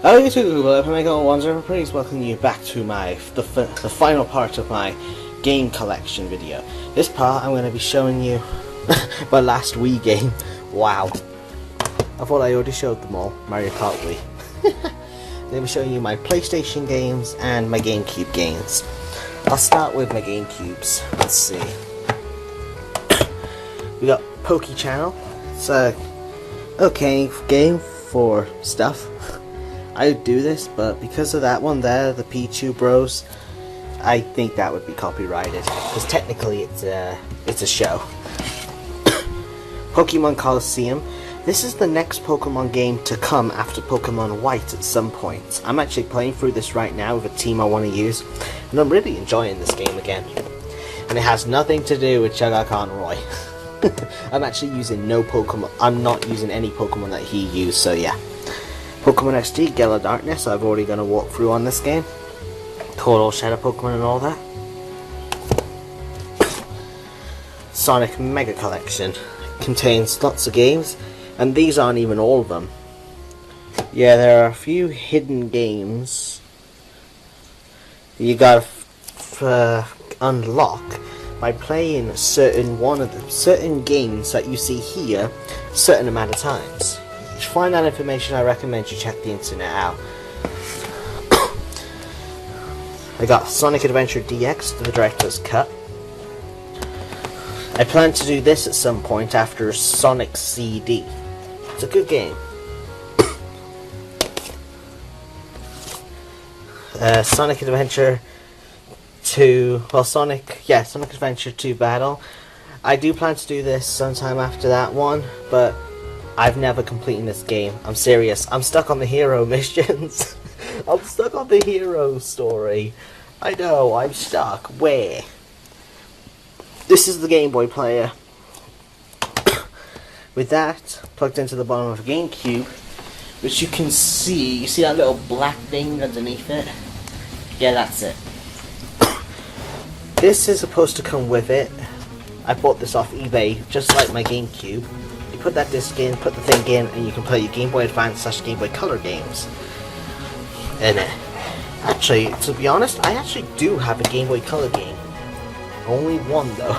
Hello YouTube, LetPlayMaker10743's welcoming you back to the final part of my game collection video. This part I'm going to be showing you my last Wii game. Wow. I thought I already showed them all. Mario Kart Wii. I'm going to be showing you my PlayStation games and my GameCube games. I'll start with my GameCubes. Let's see. We got Poke Channel. It's a okay game for stuff. I would do this, but because of that one there, the Pichu Bros, I think that would be copyrighted because technically it's a show. Pokemon Coliseum. This is the next Pokemon game to come after Pokemon White at some point. I'm actually playing through this right now with a team I want to use, and I'm really enjoying this game again. And it has nothing to do with Sugar Conroy. I'm actually using no Pokemon. I'm not using any Pokemon that he used, so yeah. Pokemon XD, Gale of Darkness, I've already done a walkthrough on this game. Total Shadow Pokemon and all that. Sonic Mega Collection contains lots of games, and these aren't even all of them. Yeah, there are a few hidden games you gotta unlock by playing certain games that you see here a certain amount of times. To find that information, I recommend you check the internet out. I got Sonic Adventure DX, the director's cut. I plan to do this at some point after Sonic CD. It's a good game. Sonic Adventure 2, well Sonic Adventure 2 Battle. I do plan to do this sometime after that one, but I've never completed this game. I'm serious. I'm stuck on the hero missions. I'm stuck on the hero story. I know, I'm stuck. Where? This is the Game Boy player. With that plugged into the bottom of a GameCube, which you can see. You see that little black thing underneath it? Yeah, that's it. This is supposed to come with it. I bought this off eBay, just like my GameCube. You put that disc in, put the thing in, and you can play your Game Boy Advance / Game Boy Color games. And actually, to be honest, I actually do have a Game Boy Color game. Only one though.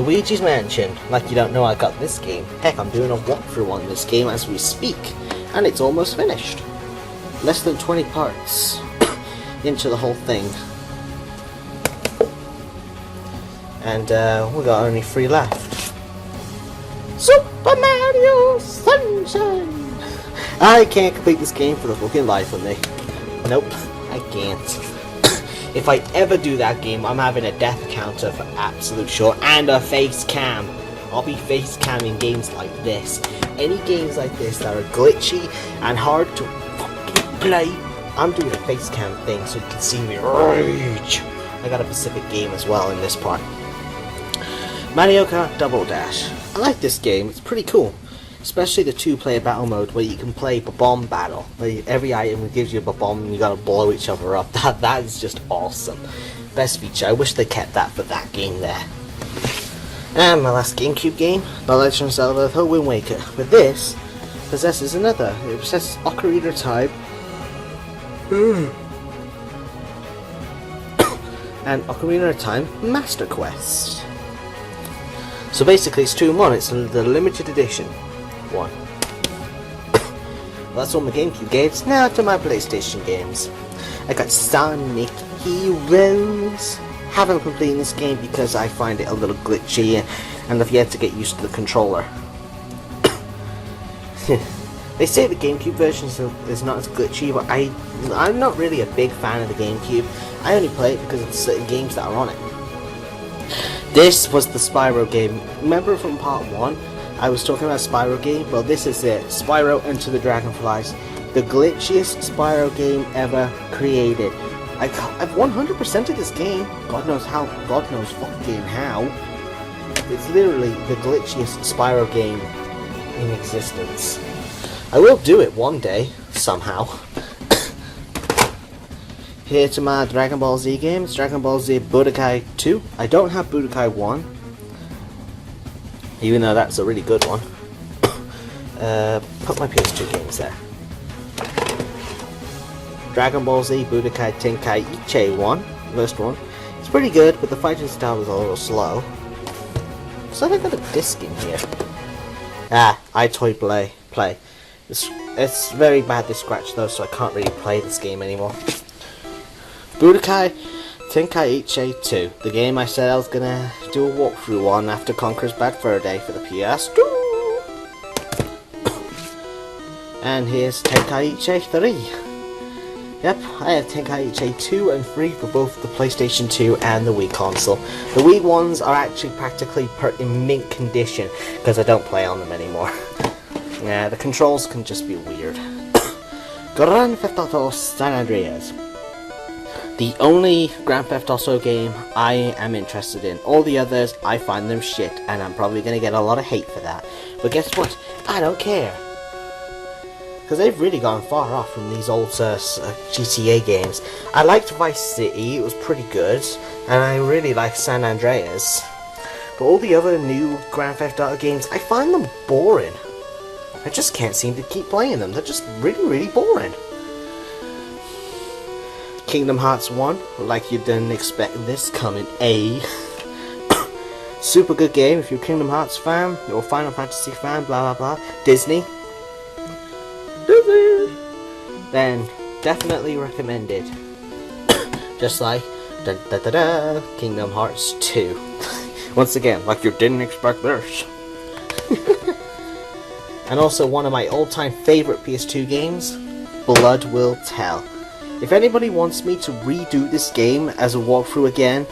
Luigi's Mansion. Like you don't know I got this game. Heck, I'm doing a walkthrough on this game as we speak, and it's almost finished. Less than 20 parts into the whole thing. And we got only 3 left. Super Mario Sunshine! I can't complete this game for the fucking life of me. Nope, I can't. If I ever do that game, I'm having a death counter for absolute sure, and a face cam. I'll be face camming games like this. Any games like this that are glitchy and hard to fucking play, I'm doing a face cam thing so you can see me rage. I got a Pacific game as well in this part. Mario Kart Double Dash. I like this game, it's pretty cool. Especially the 2-player battle mode where you can play bomb battle. Where every item gives you a bomb and you gotta blow each other up. That is just awesome. Best feature. I wish they kept that for that game there. And my last GameCube game, The Legend of Zelda The Wind Waker. But this possesses another. It possesses Ocarina of Time. And Ocarina of Time Master Quest. So basically it's 2 in 1, it's the limited edition one. Well, that's all my GameCube games. Now to my PlayStation games. I got Sonic Heroes. Haven't completed this game because I find it a little glitchy and I've yet to get used to the controller. They say the GameCube version is not as glitchy, but I'm not really a big fan of the GameCube. I only play it because of certain games that are on it. This was the Spyro game. Remember from part 1, I was talking about Spyro game? Well, this is it. Spyro Enter the Dragonflies. The glitchiest Spyro game ever created. I've 100%ed this game. God knows how. God knows fucking how. It's literally the glitchiest Spyro game in existence. I will do it one day, somehow. Here to my Dragon Ball Z games. Dragon Ball Z Budokai 2. I don't have Budokai 1. Even though that's a really good one. Put my PS2 games there. Dragon Ball Z Budokai Tenkaichi 1, first one. It's pretty good, but the fighting style was a little slow. So I got a disc in here. iToy Play. It's very badly scratched though, so I can't really play this game anymore. Budokai Tenkaichi 2, the game I said I was gonna do a walkthrough on after Conker's Bad Fur Day for the PS2. And here's Tenkaichi 3. Yep, I have Tenkaichi 2 and 3 for both the PlayStation 2 and the Wii console. The Wii ones are actually practically in mint condition because I don't play on them anymore. Yeah, the controls can just be weird. Grand Theft Auto San Andreas. The only Grand Theft Auto game I am interested in. All the others, I find them shit, and I'm probably going to get a lot of hate for that. But guess what? I don't care. Because they've really gone far off from these old GTA games. I liked Vice City, it was pretty good, and I really like San Andreas. But all the other new Grand Theft Auto games, I find them boring. I just can't seem to keep playing them, they're just really boring. Kingdom Hearts 1, like you didn't expect this coming, Super good game if you're a Kingdom Hearts fan, or Final Fantasy fan, blah blah blah. Disney. Then definitely recommended. Just like Kingdom Hearts 2. Once again, like you didn't expect this. And also one of my all-time favorite PS2 games, Blood Will Tell. If anybody wants me to redo this game as a walkthrough again,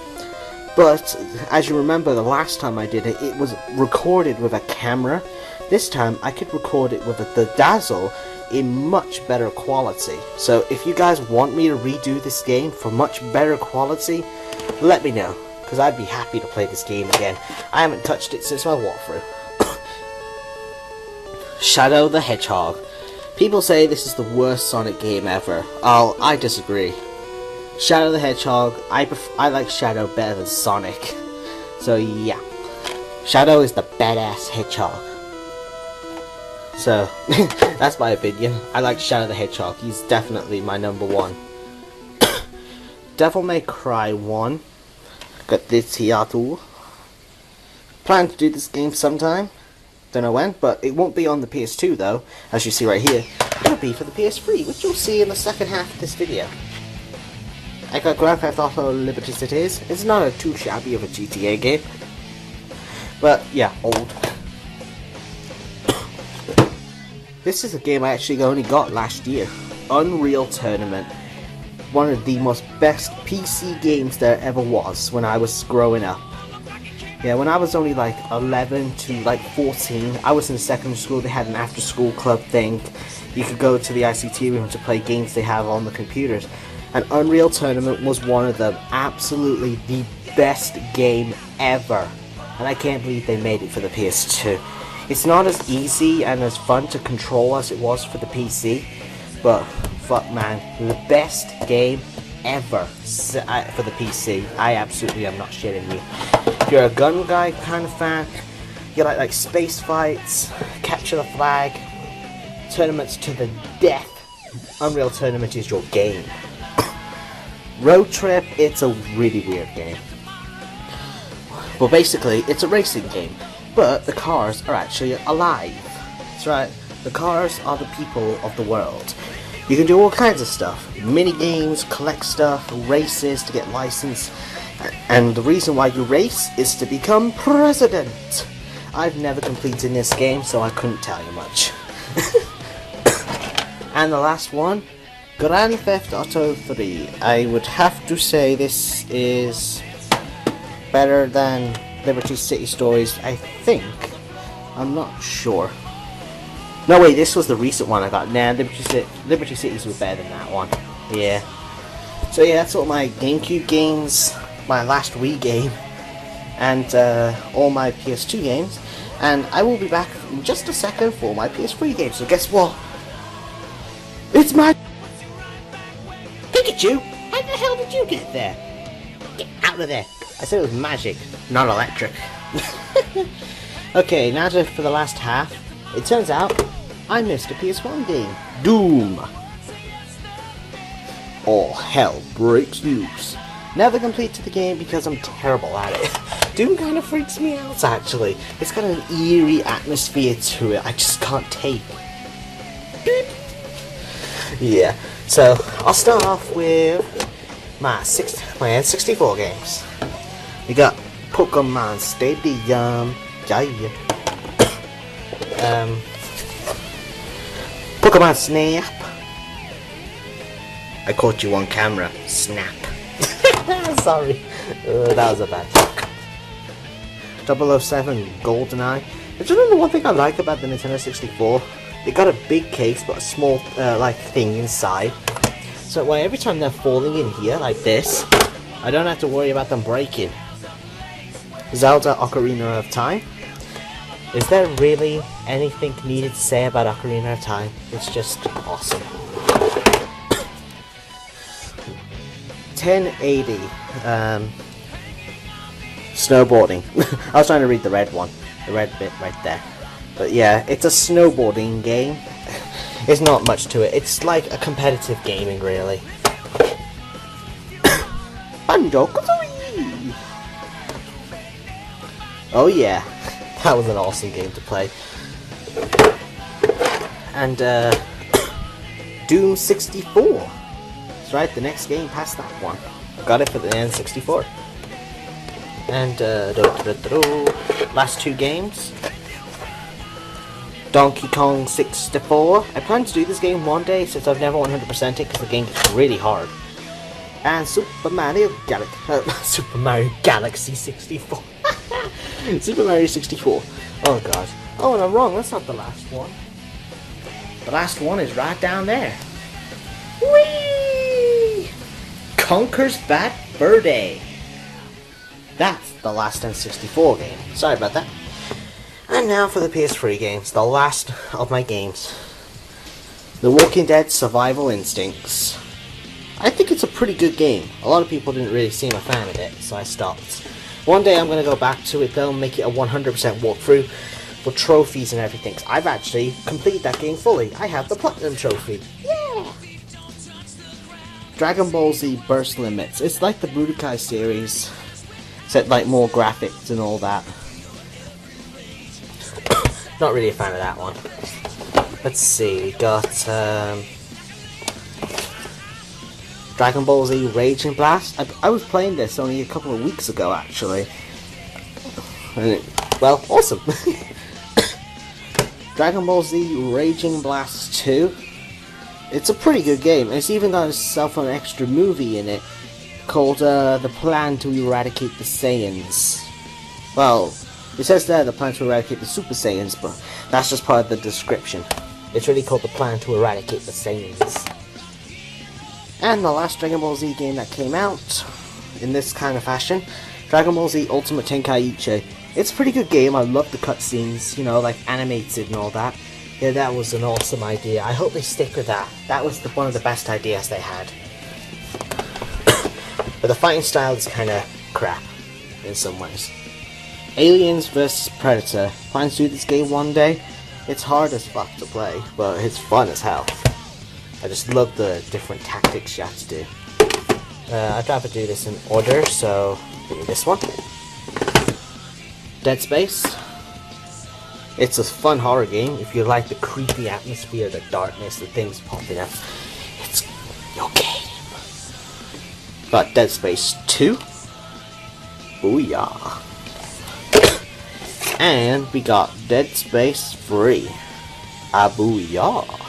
but as you remember the last time I did it, it was recorded with a camera. This time I could record it with the Dazzle in much better quality. So if you guys want me to redo this game for much better quality, let me know, because I'd be happy to play this game again. I haven't touched it since my walkthrough. Shadow the Hedgehog. People say this is the worst Sonic game ever. I disagree. Shadow the Hedgehog, I like Shadow better than Sonic. So yeah, Shadow is the badass hedgehog. So, that's my opinion. I like Shadow the Hedgehog. He's definitely my number one. Devil May Cry 1. Got this here too. Plan to do this game sometime. Don't know when, but it won't be on the PS2 though. As you see right here. It'll be for the PS3, which you'll see in the second half of this video. I got Grand Theft Auto Liberty Cities. It's not too shabby of a GTA game. But, yeah, old. This is a game I actually only got last year. Unreal Tournament. One of the most best PC games there ever was when I was growing up. Yeah, when I was only like 11 to like 14, I was in secondary school. They had an after school club thing. You could go to the ICT room to play games they have on the computers. And Unreal Tournament was one of them. Absolutely the best game ever. And I can't believe they made it for the PS2. It's not as easy and as fun to control as it was for the PC, but fuck man, the best game ever for the PC. I absolutely am not shitting you. If you're a gun guy kind of fan, you like space fights, capture the flag, tournaments to the death, Unreal Tournament is your game. Road Trip, it's a really weird game. Well, basically, it's a racing game. But the cars are actually alive. That's right, the cars are the people of the world. You can do all kinds of stuff. Mini games, collect stuff, races to get license. And the reason why you race is to become president. I've never completed this game, so I couldn't tell you much. And the last one, Grand Theft Auto 3. I would have to say this is better than Liberty City Stories, I think. I'm not sure. No, wait, this was the recent one I got. Nah, Liberty Cities was better than that one. Yeah. So yeah, that's all my GameCube games, my last Wii game, and all my PS2 games. And I will be back in just a second for my PS3 game. So guess what? It's my Pikachu! How the hell did you get there? Get out of there! I said it was magic, not electric. Okay, now for the last half. It turns out I missed a PS1 game. Doom. all hell breaks loose. Never completed the game because I'm terrible at it. Doom kind of freaks me out, actually. It's got an eerie atmosphere to it I just can't take. Beep. Yeah, so I'll start off with my N64 games. We got Pokemon Stadium, yeah. Pokemon Snap. I caught you on camera. Snap. Sorry, that was a bad joke. 007 GoldenEye. It's really the one thing I like about the Nintendo 64. It got a big case but a small like thing inside. So every time they're falling in here like this, I don't have to worry about them breaking. Zelda Ocarina of Time. Is there really anything needed to say about Ocarina of Time? It's just awesome. 1080. Snowboarding. I was trying to read the red one. The red bit right there. But yeah, it's a snowboarding game. There's not much to it. It's like a competitive gaming, really. Banjo-Kazooie! Oh yeah, that was an awesome game to play. And Doom 64. That's right, the next game past that one. Got it for the N64. And last two games. Donkey Kong 64. I plan to do this game one day since I've never 100%ed it because the game gets really hard. And Super Mario Galaxy 64. Super Mario 64. Oh god. Oh, and I'm wrong. That's not the last one. The last one is right down there. Whee! Conker's Bad Fur Day. That's the last N64 game. Sorry about that. And now for the PS3 games, the last of my games. The Walking Dead Survival Instincts. I think it's a pretty good game. A lot of people didn't really seem a fan of it, so I stopped. One day I'm going to go back to it, they'll make it a 100% walkthrough for trophies and everything. 'Cause I've actually completed that game fully. I have the Platinum Trophy. Yeah! Dragon Ball Z Burst Limits. It's like the Budokai series, except like more graphics and all that. Not really a fan of that one. Let's see, we got Dragon Ball Z Raging Blast. I was playing this only a couple of weeks ago, actually. And well, awesome. Dragon Ball Z Raging Blast 2. It's a pretty good game. It's even got itself an extra movie in it called The Plan to Eradicate the Saiyans. Well, it says there the plan to eradicate the Super Saiyans, but that's just part of the description. It's really called The Plan to Eradicate the Saiyans. And the last Dragon Ball Z game that came out in this kind of fashion, Dragon Ball Z Ultimate Tenkaichi. It's a pretty good game. I love the cutscenes, you know, like animated and all that. Yeah, that was an awesome idea. I hope they stick with that. That was one of the best ideas they had. But the fighting style is kind of crap in some ways. Aliens vs Predator. Plan to do this game one day. It's hard as fuck to play, but it's fun as hell. I just love the different tactics you have to do. I'd rather do this in order, so give me this one. Dead Space. It's a fun horror game. If you like the creepy atmosphere, the darkness, the things popping up, it's your game. Got Dead Space 2. Booyah. And we got Dead Space 3. Booyah.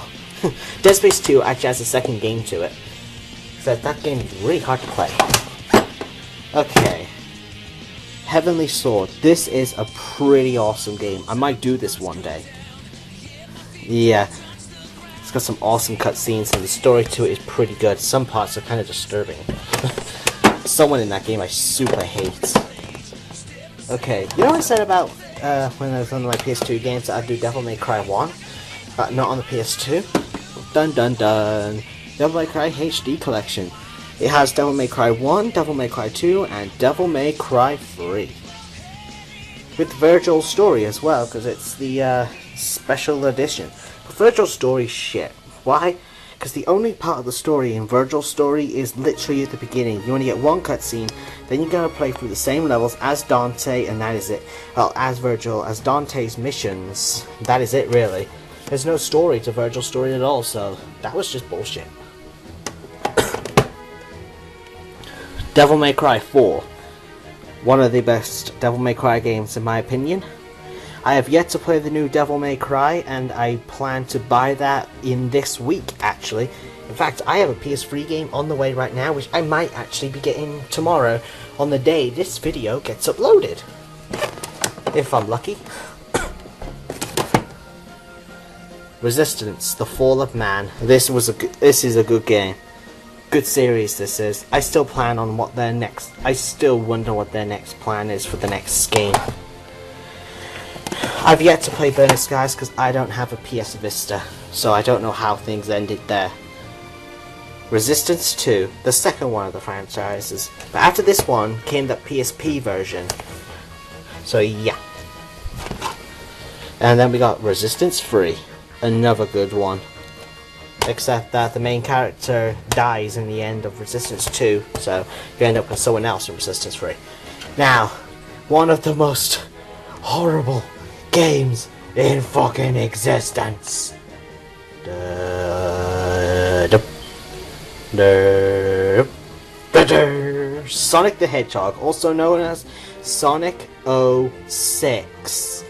Dead Space 2 actually has a second game to it. So that game is really hard to play. Okay. Heavenly Sword. This is a pretty awesome game. I might do this one day. Yeah. It's got some awesome cutscenes and the story to it is pretty good. Some parts are kind of disturbing. Someone in that game I super hate. Okay. You know what I said about when I was on my PS2 games that I'd do Devil May Cry 1? Not on the PS2? Dun dun dun. Devil May Cry HD Collection. It has Devil May Cry 1, Devil May Cry 2, and Devil May Cry 3. With Virgil's story as well, because it's the special edition. But Virgil's story shit. Why? Because because the only part of the story in Virgil's story is literally at the beginning. You only get one cutscene, then you gotta play through the same levels as Dante, and that is it. Well, as Virgil, as Dante's missions. That is it, really. There's no story to Virgil's story at all, so that was just bullshit. Devil May Cry 4. One of the best Devil May Cry games in my opinion. I have yet to play the new Devil May Cry, and I plan to buy that in this week, actually. In fact, I have a PS3 game on the way right now, which I might actually be getting tomorrow, on the day this video gets uploaded. If I'm lucky. Resistance, The Fall of Man. This is a good game. Good series this is. I still plan on what their next... I still wonder what their next plan is for the next game. I've yet to play Burning Skies because I don't have a PS Vista, so I don't know how things ended there. Resistance 2, the second one of the franchises. But after this one came the PSP version. So yeah. And then we got Resistance 3, another good one. Except that the main character dies in the end of Resistance 2, so you end up with someone else in Resistance 3. Now, one of the most horrible games in fucking existence. Sonic the Hedgehog, also known as Sonic 06.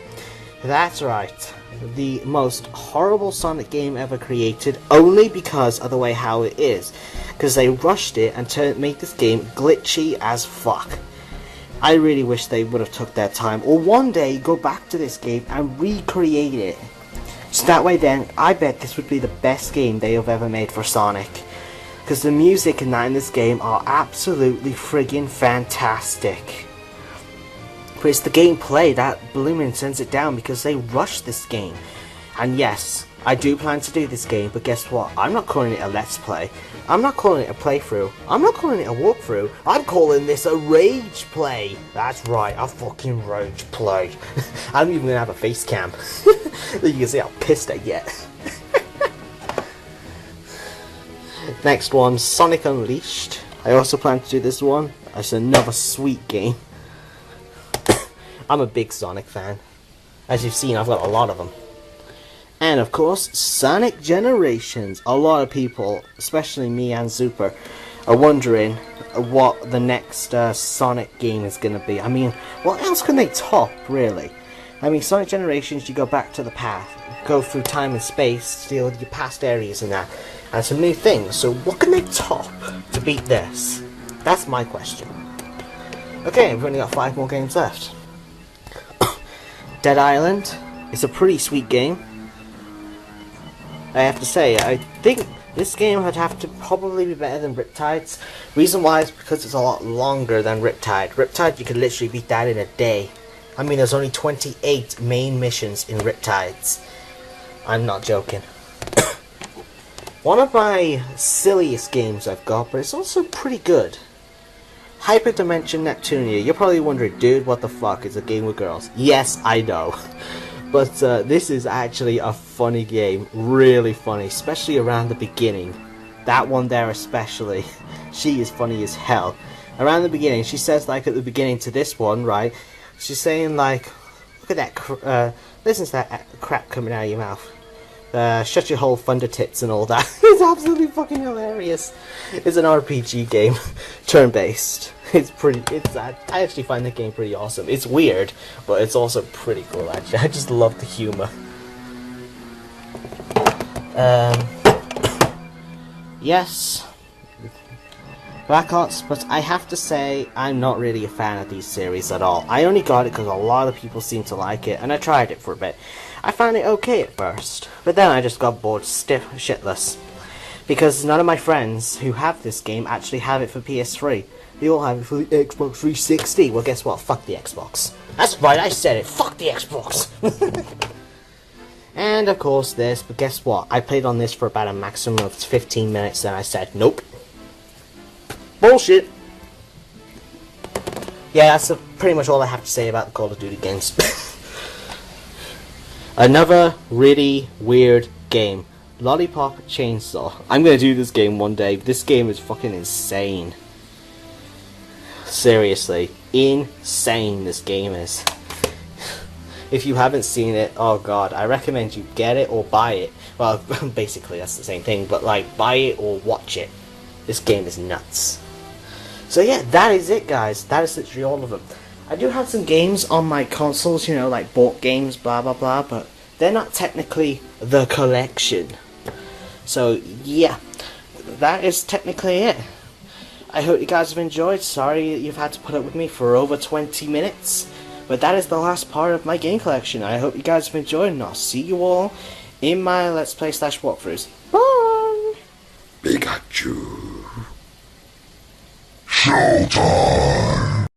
That's right. The most horrible Sonic game ever created, only because of the way how it is, because they rushed it and made this game glitchy as fuck. I really wish they would have took their time, or one day go back to this game and recreate it. So that way then, I bet this would be the best game they have ever made for Sonic, because the music and that in this game are absolutely friggin' fantastic. But it's the gameplay that blooming sends it down, because they rushed this game. And yes, I do plan to do this game, but guess what? I'm not calling it a Let's Play. I'm not calling it a playthrough. I'm not calling it a walkthrough. I'm calling this a rage play. That's right, a fucking rage play. I'm even gonna have a face cam. You can see how pissed I get. Next one, Sonic Unleashed. I also plan to do this one. It's another sweet game. I'm a big Sonic fan. As you've seen, I've got a lot of them. And of course, Sonic Generations. A lot of people, especially me and Super, are wondering what the next Sonic game is going to be. I mean, what else can they top, really? I mean, Sonic Generations, you go back to the past, go through time and space, deal with your past areas and that, and some new things. So what can they top to beat this? That's my question. Okay, we've only got 5 more games left. Dead Island. It's a pretty sweet game. I have to say, I think this game would have to probably be better than Riptide's. Reason why is because it's a lot longer than Riptide. Riptide, you could literally beat that in a day. I mean, there's only 28 main missions in Riptide's. I'm not joking. One of my silliest games I've got, but it's also pretty good. Hyperdimension Neptunia. You're probably wondering, dude, what the fuck is a game with girls? Yes, I know. But this is actually a funny game. Really funny, especially around the beginning. That one there especially. She is funny as hell. Around the beginning, she says, like, at the beginning to this one, right? She's saying, like, look at that, listen to that crap coming out of your mouth. Shut your hole, thunder tits and all that. It's absolutely fucking hilarious. It's an RPG game, turn-based. It's pretty, I actually find the game pretty awesome. It's weird, but it's also pretty cool, actually. I just love the humor. Yes, Black Ops, but I have to say, I'm not really a fan of these series at all. I only got it because a lot of people seem to like it, and I tried it for a bit. I found it okay at first, but then I just got bored shitless. Because none of my friends who have this game actually have it for PS3. They all have it for the Xbox 360. Well, guess what? Fuck the Xbox. That's right, I said it. Fuck the Xbox. And of course this, but guess what? I played on this for about a maximum of 15 minutes, and I said, nope. Bullshit. Yeah, that's pretty much all I have to say about the Call of Duty games. Another really weird game. Lollipop Chainsaw. I'm gonna do this game one day. This game is fucking insane. Seriously, insane this game is. If you haven't seen it, oh god, I recommend you get it or buy it. Well, basically that's the same thing, but like, buy it or watch it. This game is nuts. So yeah, that is it, guys. That is literally all of them. I do have some games on my consoles, you know, like bought games, blah blah blah, but they're not technically the collection. So yeah, that is technically it. I hope you guys have enjoyed. Sorry that you've had to put up with me for over 20 minutes. But that is the last part of my game collection. I hope you guys have enjoyed, and I'll see you all in my Let's Play / walkthroughs. Bye! Pikachu. Showtime!